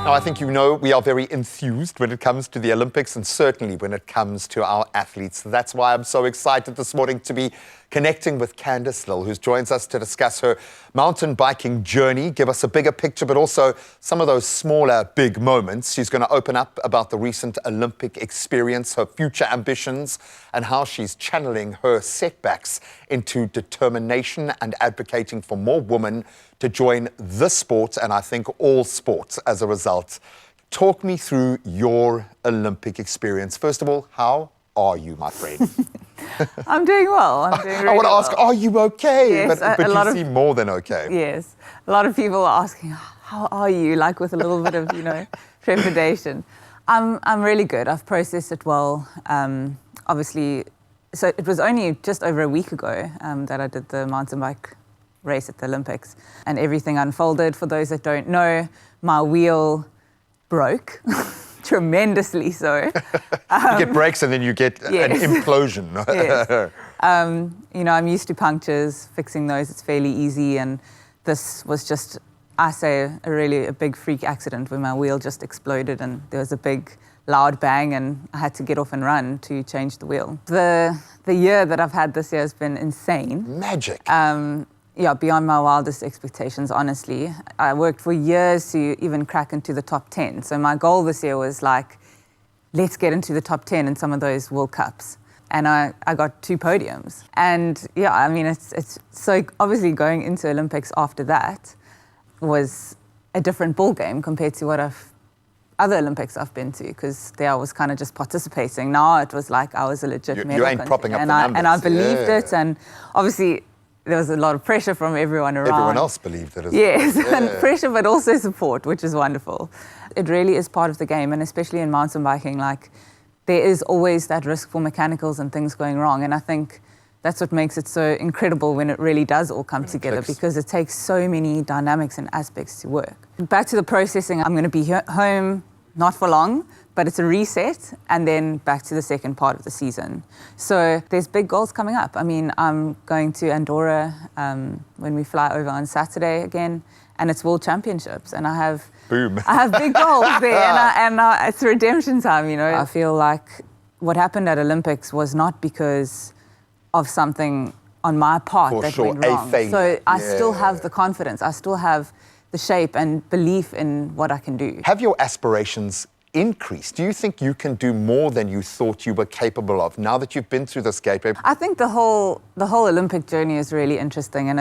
Now, I think you know we are very enthused when it comes to the Olympics and certainly when it comes to our athletes. That's why I'm so excited this morning to be connecting with Candice Lill, who joins us to discuss her mountain biking journey, give us a bigger picture, but also some of those smaller, big moments. She's going to open up about the recent Olympic experience, her future ambitions, and how she's channeling her setbacks into determination and advocating for more women to join the sport, and I think all sports as a result. Talk me through your Olympic experience. First of all, how are you, my friend? I'm doing well. I'm doing really I want to ask, are you okay? Yes, but you seem more than okay. Yes. A lot of people are asking, how are you? Like with a little bit of, trepidation. I'm really good. I've processed it well. Obviously, so it was only just over a week ago that I did the mountain bike race at the Olympics, and everything unfolded. For those that don't know, my wheel broke. Tremendously so. You get breaks and then you get an implosion. Yes. I'm used to punctures, fixing those, it's fairly easy. And this was just, I say, a big freak accident where my wheel just exploded and there was a big loud bang and I had to get off and run to change the wheel. The year that I've had this year has been insane. Magic. Beyond my wildest expectations, honestly. I worked for years to even crack into the top 10. So my goal this year was let's get into the top 10 in some of those World Cups. And I got 2 podiums. And it's so obviously going into Olympics after that was a different ball game compared to what other Olympics I've been to, because there I was kind of just participating. Now it was like I was a legit medal You ain't propping up the numbers. And I believed it, and obviously there was a lot of pressure from everyone around. Everyone else believed it as well. Yes, and pressure, but also support, which is wonderful. It really is part of the game, and especially in mountain biking, there is always that risk for mechanicals and things going wrong. And I think that's what makes it so incredible when it really does all come together, because it takes so many dynamics and aspects to work. Back to the processing, I'm going to be home, not for long, but it's a reset, and then back to the second part of the season. So there's big goals coming up. I'm going to Andorra when we fly over on Saturday again, and it's World Championships, and I have big goals there, and it's redemption time. I feel like what happened at Olympics was not because of something on my part that went wrong. So I still have the confidence. I still have the shape and belief in what I can do. Have your aspirations increased? Do you think you can do more than you thought you were capable of now that you've been through this gateway? I think the whole Olympic journey is really interesting. And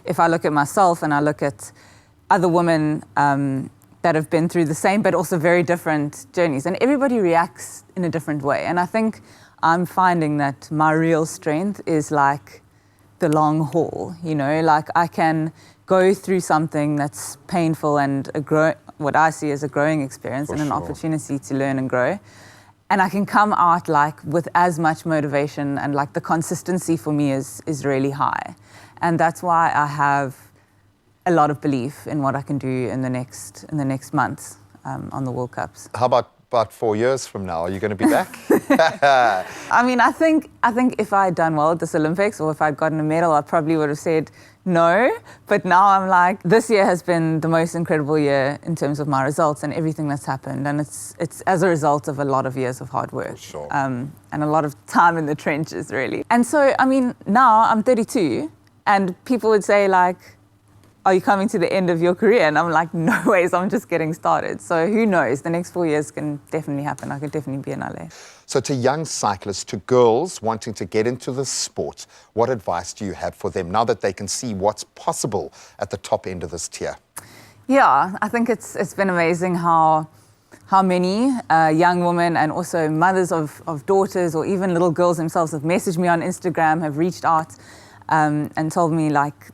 if I look at myself and I look at other women that have been through the same but also very different journeys, and everybody reacts in a different way. And I think I'm finding that my real strength is the long haul, I can go through something that's painful and what I see as a growing experience and an opportunity to learn and grow. And I can come out with as much motivation, and the consistency for me is really high. And that's why I have a lot of belief in what I can do in the next months on the World Cups. How about 4 years from now? Are you going to be back? I think if I had done well at this Olympics, or if I'd gotten a medal, I probably would have said no. But now I'm this year has been the most incredible year in terms of my results and everything that's happened. And it's as a result of a lot of years of hard work. Sure. And a lot of time in the trenches, really. And so, now I'm 32, and people would say are you coming to the end of your career? And I'm no ways, I'm just getting started. So who knows? The next 4 years can definitely happen. I could definitely be in LA. So to young cyclists, to girls wanting to get into the sport, what advice do you have for them now that they can see what's possible at the top end of this tier? Yeah, I think it's been amazing how many young women and also mothers of daughters or even little girls themselves have messaged me on Instagram, have reached out and told me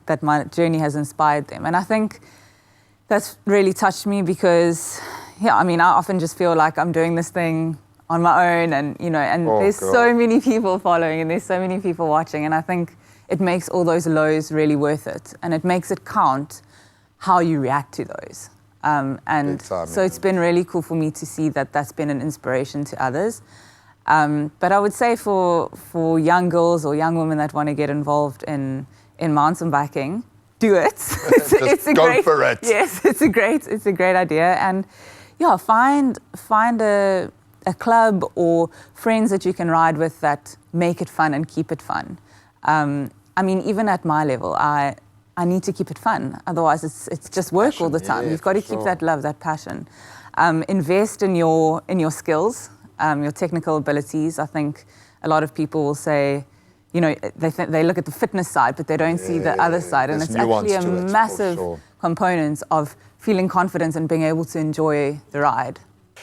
that my journey has inspired them. And I think that's really touched me because, I often just feel like I'm doing this thing on my own, and there's so many people following and there's so many people watching, and I think it makes all those lows really worth it, and it makes it count how you react to those. So it's been really cool for me to see that that's been an inspiration to others. But I would say for young girls or young women that want to get involved in mountain biking, do it. Go for it. Yes, it's a great idea. And yeah, find a club or friends that you can ride with that make it fun and keep it fun. I mean, even at my level, I need to keep it fun. Otherwise, it's just work passion, all the time. yeah, You've got to keep that love, that passion. Invest in your skills, your technical abilities. I think a lot of people will say, you know, they look at the fitness side, but they don't see the other side. And There's it's actually a nuance to it, for massive sure. component of feeling confident and being able to enjoy the ride.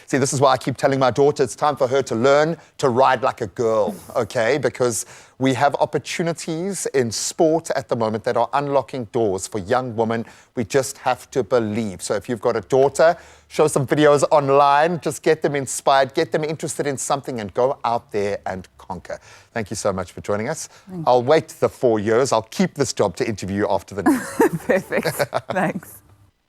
See, this is why I keep telling my daughter it's time for her to learn to ride like a girl, okay? Because we have opportunities in sport at the moment that are unlocking doors for young women. We just have to believe. So if you've got a daughter, show some videos online, just get them inspired, get them interested in something and go out there and conquer. Thank you so much for joining us. I'll wait the 4 years. I'll keep this job to interview you after the next. Perfect. Thanks.